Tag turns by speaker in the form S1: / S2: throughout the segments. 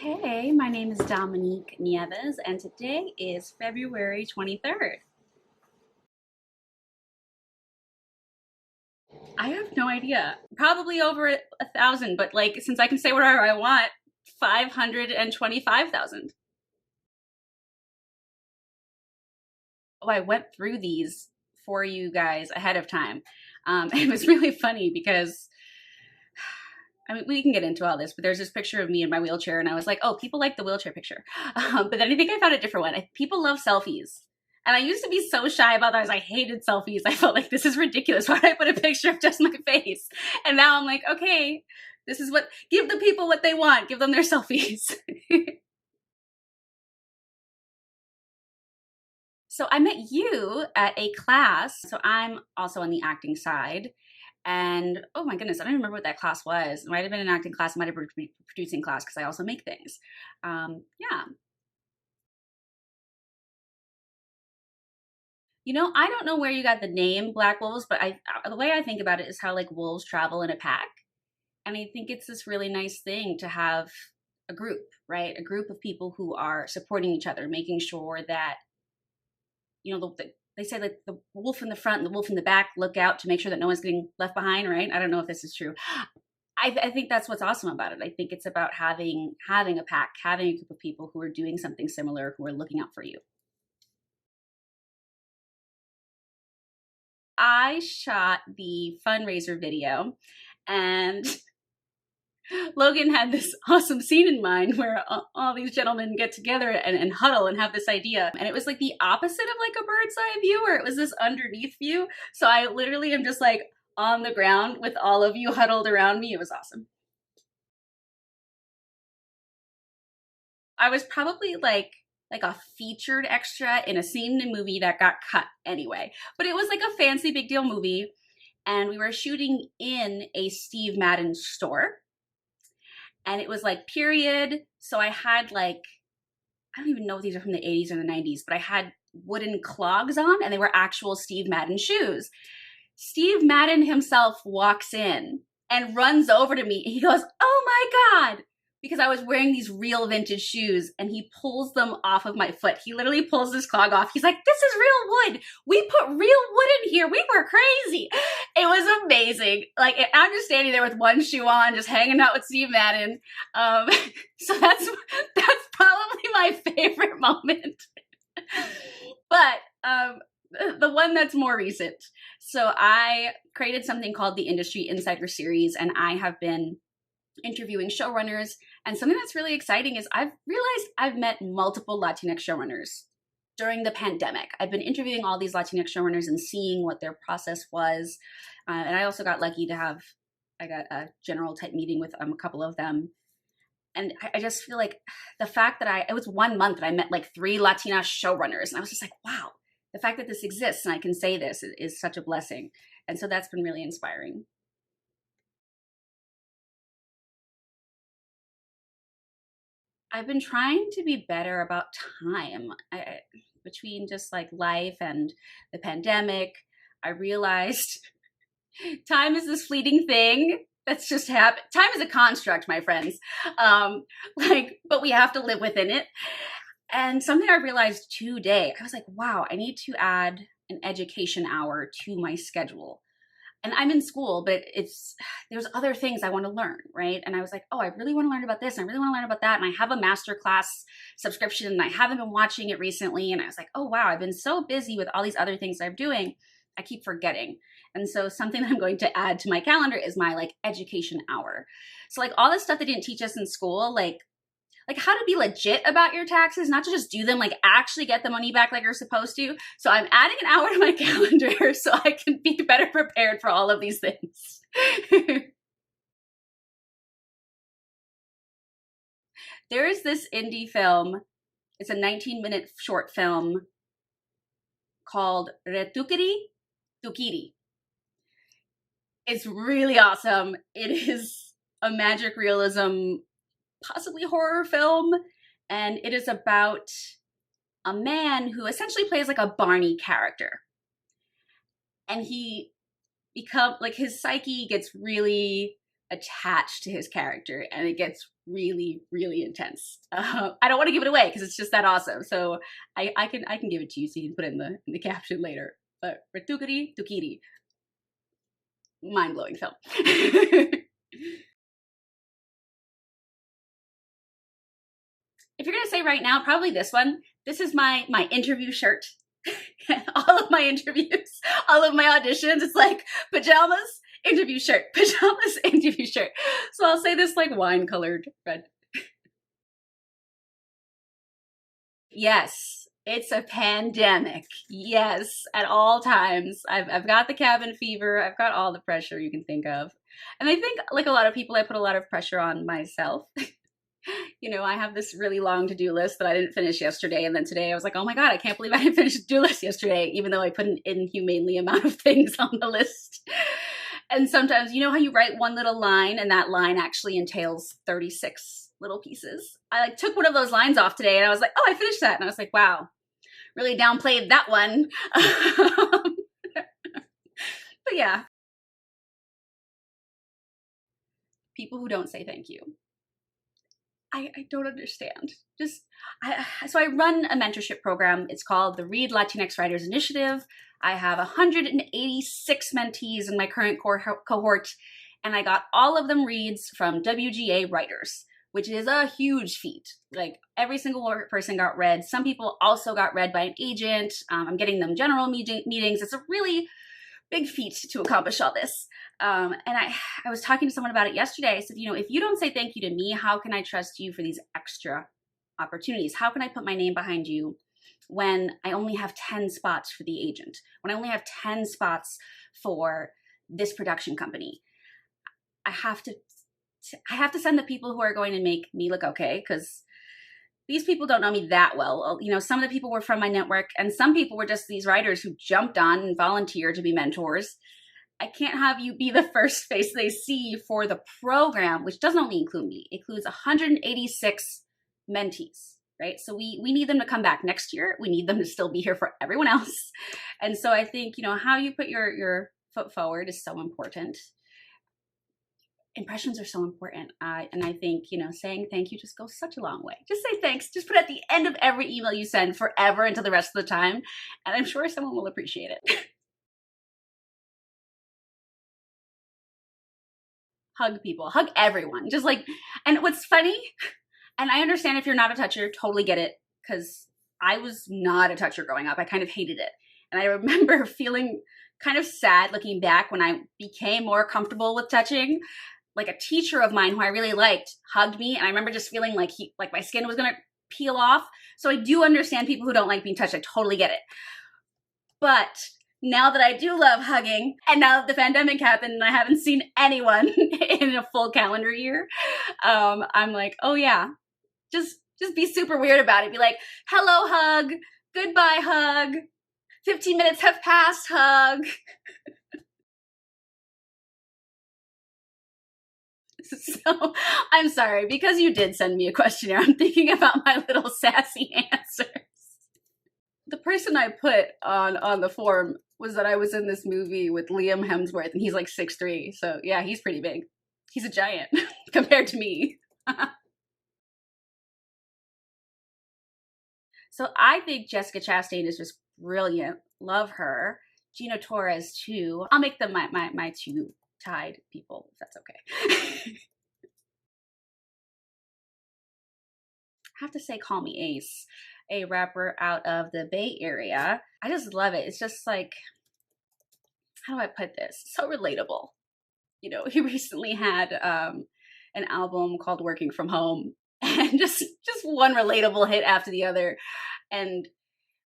S1: Hey, my name is Dominique Nieves, and today is February 23rd. I have no idea. Probably over 1,000, but like, since I can say whatever I want, 525,000. Oh, I went through these for you guys ahead of time. It was really funny because, I mean, we can get into all this, but there's this picture of me in my wheelchair, and I was like, oh, people like the wheelchair picture. But then I think I found a different one. People love selfies. And I used to be so shy about those. I hated selfies. I felt like this is ridiculous. Why did I put a picture of just my face? And now I'm like, okay, this is what, give the people what they want. Give them their selfies. So I met you at a class. So I'm also on the acting side. And oh my goodness, I don't even remember what that class was. It might have been an acting class, it might have been a producing class because I also make things. Yeah. I don't know where you got the name Black Wolves, but the way I think about it is how like wolves travel in a pack. And I think it's this really nice thing to have a group, right? A group of people who are supporting each other, making sure that, they say like the wolf in the front and the wolf in the back look out to make sure that no one's getting left behind, right? I don't know if this is true. I think that's what's awesome about it. I think it's about having a pack, having a group of people who are doing something similar, who are looking out for you. I shot the fundraiser video, and Logan had this awesome scene in mind where all these gentlemen get together and huddle and have this idea. And it was like the opposite of like a bird's eye view, where it was this underneath view. So I literally am just like on the ground with all of you huddled around me. It was awesome. I was probably like a featured extra in a scene in a movie that got cut anyway. But it was like a fancy big deal movie. And we were shooting in a Steve Madden store. And it was like period. So I had like, I don't even know if these are from the 80s or the 90s, but I had wooden clogs on and they were actual Steve Madden shoes. Steve Madden himself walks in and runs over to me. He goes, oh my God, because I was wearing these real vintage shoes, and he pulls them off of my foot. He literally pulls this clog off. He's like, this is real wood. We put real wood in here. We were crazy. It was amazing. Like, I'm just standing there with one shoe on, just hanging out with Steve Madden. So that's probably my favorite moment. But the one that's more recent. So I created something called the Industry Insider Series, and I have been interviewing showrunners. And something that's really exciting is I've realized I've met multiple Latinx showrunners during the pandemic. I've been interviewing all these Latinx showrunners and seeing what their process was. And I also got lucky to I got a general type meeting with a couple of them. And I just feel like the fact that it was 1 month that I met like 3 Latina showrunners. And I was just like, wow, the fact that this exists and I can say this is such a blessing. And so that's been really inspiring. I've been trying to be better about time. Between just like life and the pandemic, I realized time is this fleeting thing that's just happened. Time is a construct, my friends. But we have to live within it. And something I realized today, I was like, wow, I need to add an education hour to my schedule. And I'm in school, but there's other things I want to learn, right? And I was like, oh, I really want to learn about this. And I really want to learn about that. And I have a master class subscription and I haven't been watching it recently. And I was like, oh, wow, I've been so busy with all these other things I'm doing. I keep forgetting. And so something that I'm going to add to my calendar is my like education hour. So like all this stuff they didn't teach us in school, like how to be legit about your taxes, not to just do them, like actually get the money back like you're supposed to. So I'm adding an hour to my calendar so I can be better prepared for all of these things. There is this indie film. It's a 19-minute short film called Retukiri Tukiri. It's really awesome. It is a magic realism, possibly horror film, and it is about a man who essentially plays like a Barney character. And he his psyche gets really attached to his character, and it gets really, really intense. I don't want to give it away because it's just that awesome. So I can give it to you so you can put it in the caption later. But Ratukiri Tukiri, mind blowing film. If you're gonna say right now, probably this one. This is my interview shirt. All of my interviews, all of my auditions, it's like pajamas, interview shirt, pajamas, interview shirt. So I'll say this like wine colored red. Yes, it's a pandemic. Yes, at all times. I've got the cabin fever. I've got all the pressure you can think of. And I think, like a lot of people, I put a lot of pressure on myself. You know, I have this really long to-do list that I didn't finish yesterday. And then today I was like, oh my God, I can't believe I didn't finish the to-do list yesterday, even though I put an inhumanely amount of things on the list. And sometimes, you know how you write one little line and that line actually entails 36 little pieces? I like took one of those lines off today and I was like, oh, I finished that. And I was like, wow, really downplayed that one. But yeah, people who don't say thank you. I don't understand. So I run a mentorship program. It's called the Read Latinx Writers Initiative. I have 186 mentees in my current cohort, and I got all of them reads from WGA writers, which is a huge feat. Like every single person got read. Some people also got read by an agent. I'm getting them general meetings. It's a really big feat to accomplish all this. And I was talking to someone about it yesterday. I said, you know, if you don't say thank you to me, how can I trust you for these extra opportunities? How can I put my name behind you when I only have 10 spots for the agent, when I only have 10 spots for this production company? I have to send the people who are going to make me look okay, because these people don't know me that well. You know, some of the people were from my network, and some people were just these writers who jumped on and volunteered to be mentors. I can't have you be the first face they see for the program, which doesn't only include me. It includes 186 mentees, right? So we need them to come back next year. We need them to still be here for everyone else. And so I think, you know, how you put your foot forward is so important. Impressions are so important. And I think, you know, saying thank you just goes such a long way. Just say thanks. Just put it at the end of every email you send forever until the rest of the time. And I'm sure someone will appreciate it. Hug people, hug everyone. Just like, and what's funny, and I understand if you're not a toucher, totally get it, because I was not a toucher growing up. I kind of hated it. And I remember feeling kind of sad looking back when I became more comfortable with touching. Like a teacher of mine who I really liked hugged me, and I remember just feeling like my skin was gonna peel off. So I do understand people who don't like being touched. I totally get it. But now that I do love hugging, and now that the pandemic happened and I haven't seen anyone in a full calendar year, I'm like, oh yeah, just be super weird about it. Be like, hello, hug. Goodbye, hug. 15 minutes have passed, hug. So I'm sorry, because you did send me a questionnaire, I'm thinking about my little sassy answers. The person I put on the form was that I was in this movie with Liam Hemsworth, and he's like 6'3". So yeah, he's pretty big. He's a giant compared to me. So I think Jessica Chastain is just brilliant. Love her. Gina Torres too. I'll make them my two tied people, if that's okay. I have to say Call Me Ace, a rapper out of the Bay Area. I just love it. It's just like, how do I put this? So relatable. You know, he recently had an album called Working From Home, and just one relatable hit after the other. And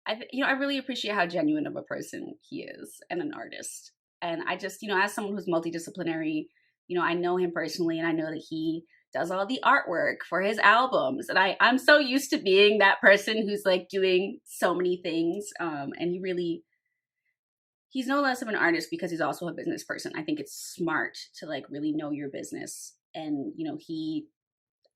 S1: I really appreciate how genuine of a person he is and an artist. And I just, you know, as someone who's multidisciplinary, you know, I know him personally, and I know that he does all the artwork for his albums. And I'm so used to being that person who's like doing so many things. And he's no less of an artist because he's also a business person. I think it's smart to like really know your business. And, you know,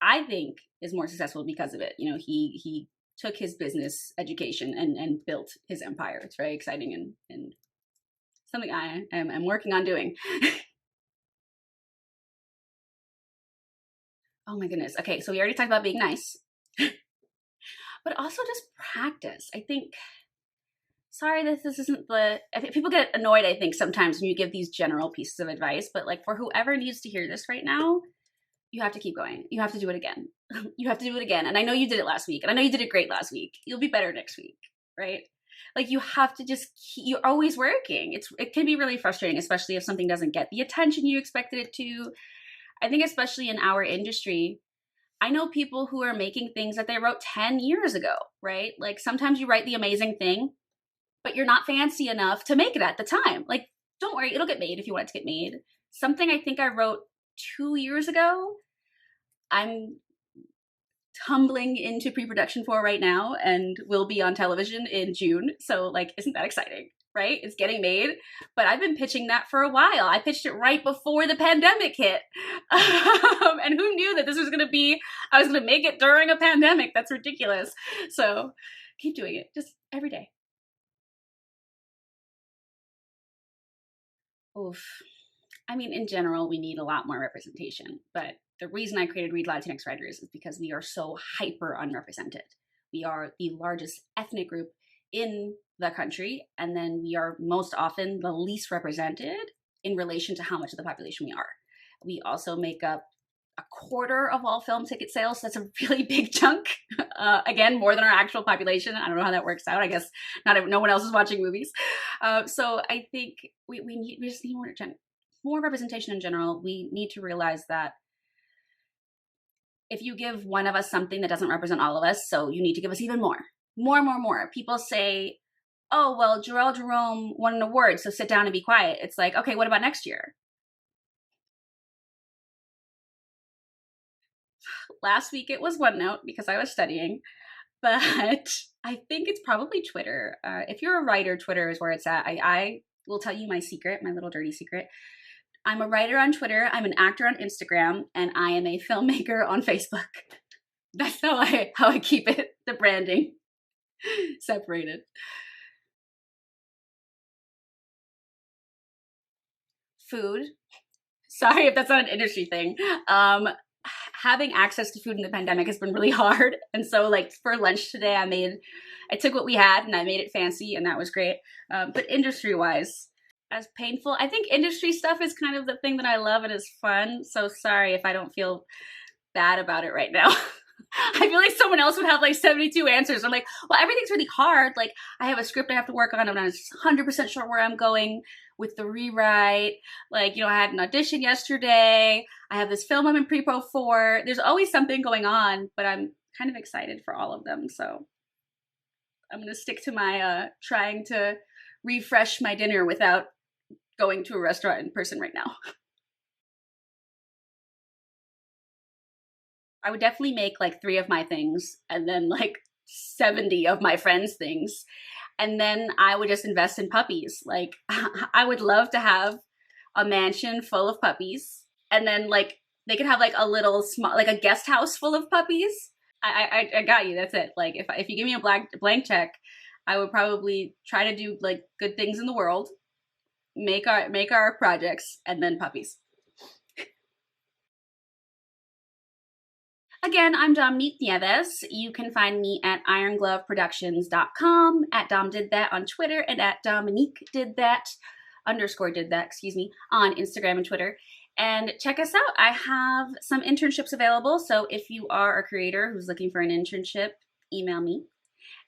S1: I think is more successful because of it. You know, he took his business education and built his empire. It's very exciting and something I'm working on doing. Oh my goodness. Okay, so we already talked about being nice, but also just practice. I think, sorry that this isn't the, I think people get annoyed, I think, sometimes when you give these general pieces of advice, but like for whoever needs to hear this right now, you have to keep going. You have to do it again. You have to do it again. And I know you did it last week, and I know you did it great last week. You'll be better next week, right? Like you have to just you're always working. It can be really frustrating, especially if something doesn't get the attention you expected it to. I think especially in our industry, I know people who are making things that they wrote 10 years ago, right? Like sometimes you write the amazing thing, but you're not fancy enough to make it at the time. Like, don't worry, it'll get made if you want it to get made. Something I think I wrote 2 years ago, I'm tumbling into pre-production for right now and will be on television in June. So like, isn't that exciting? Right? It's getting made, but I've been pitching that for a while. I pitched it right before the pandemic hit. And who knew that this was going to be, I was going to make it during a pandemic. That's ridiculous. So keep doing it just every day. Oof. I mean, in general, we need a lot more representation, but the reason I created Read Latinx Writers is because we are so hyper unrepresented. We are the largest ethnic group in the country, and then we are most often the least represented in relation to how much of the population we are. We also make up a quarter of all film ticket sales. So that's a really big chunk. Again, more than our actual population. I don't know how that works out. I guess no one else is watching movies. So I think we just need more representation in general. We need to realize that if you give one of us something that doesn't represent all of us, so you need to give us even more. More. People say, oh, well, Jarrell Jerome won an award, so sit down and be quiet. It's like, okay, what about next year? Last week it was OneNote because I was studying, but I think it's probably Twitter. If you're a writer, Twitter is where it's at. I will tell you my secret, my little dirty secret. I'm a writer on Twitter, I'm an actor on Instagram, and I am a filmmaker on Facebook. That's how I keep it, the branding separated. Food. Sorry if that's not an industry thing. Having access to food in the pandemic has been really hard. And so like for lunch today, I took what we had and I made it fancy, and that was great. But industry wise, as painful, I think industry stuff is kind of the thing that I love and is fun. So sorry if I don't feel bad about it right now. I feel like someone else would have like 72 answers. I'm like, well, everything's really hard. Like I have a script I have to work on. I'm not 100% sure where I'm going with the rewrite. Like, I had an audition yesterday. I have this film I'm in pre-pro for. There's always something going on, but I'm kind of excited for all of them. So I'm going to stick to my trying to refresh my dinner without going to a restaurant in person right now. I would definitely make like 3 of my things and then like 70 of my friends' things. And then I would just invest in puppies. Like I would love to have a mansion full of puppies. And then like they could have like a little small, like a guest house full of puppies. I got you. That's it. Like if you give me a blank check, I would probably try to do like good things in the world, make our projects, and then puppies. Again, I'm Dominique Nieves. You can find me at irongloveproductions.com, at Dom Did That on Twitter, and at Dominique Did That, _did that, on Instagram and Twitter. And check us out. I have some internships available. So if you are a creator who's looking for an internship, email me.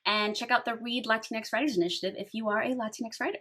S1: And check out the Read Latinx Writers Initiative if you are a Latinx writer.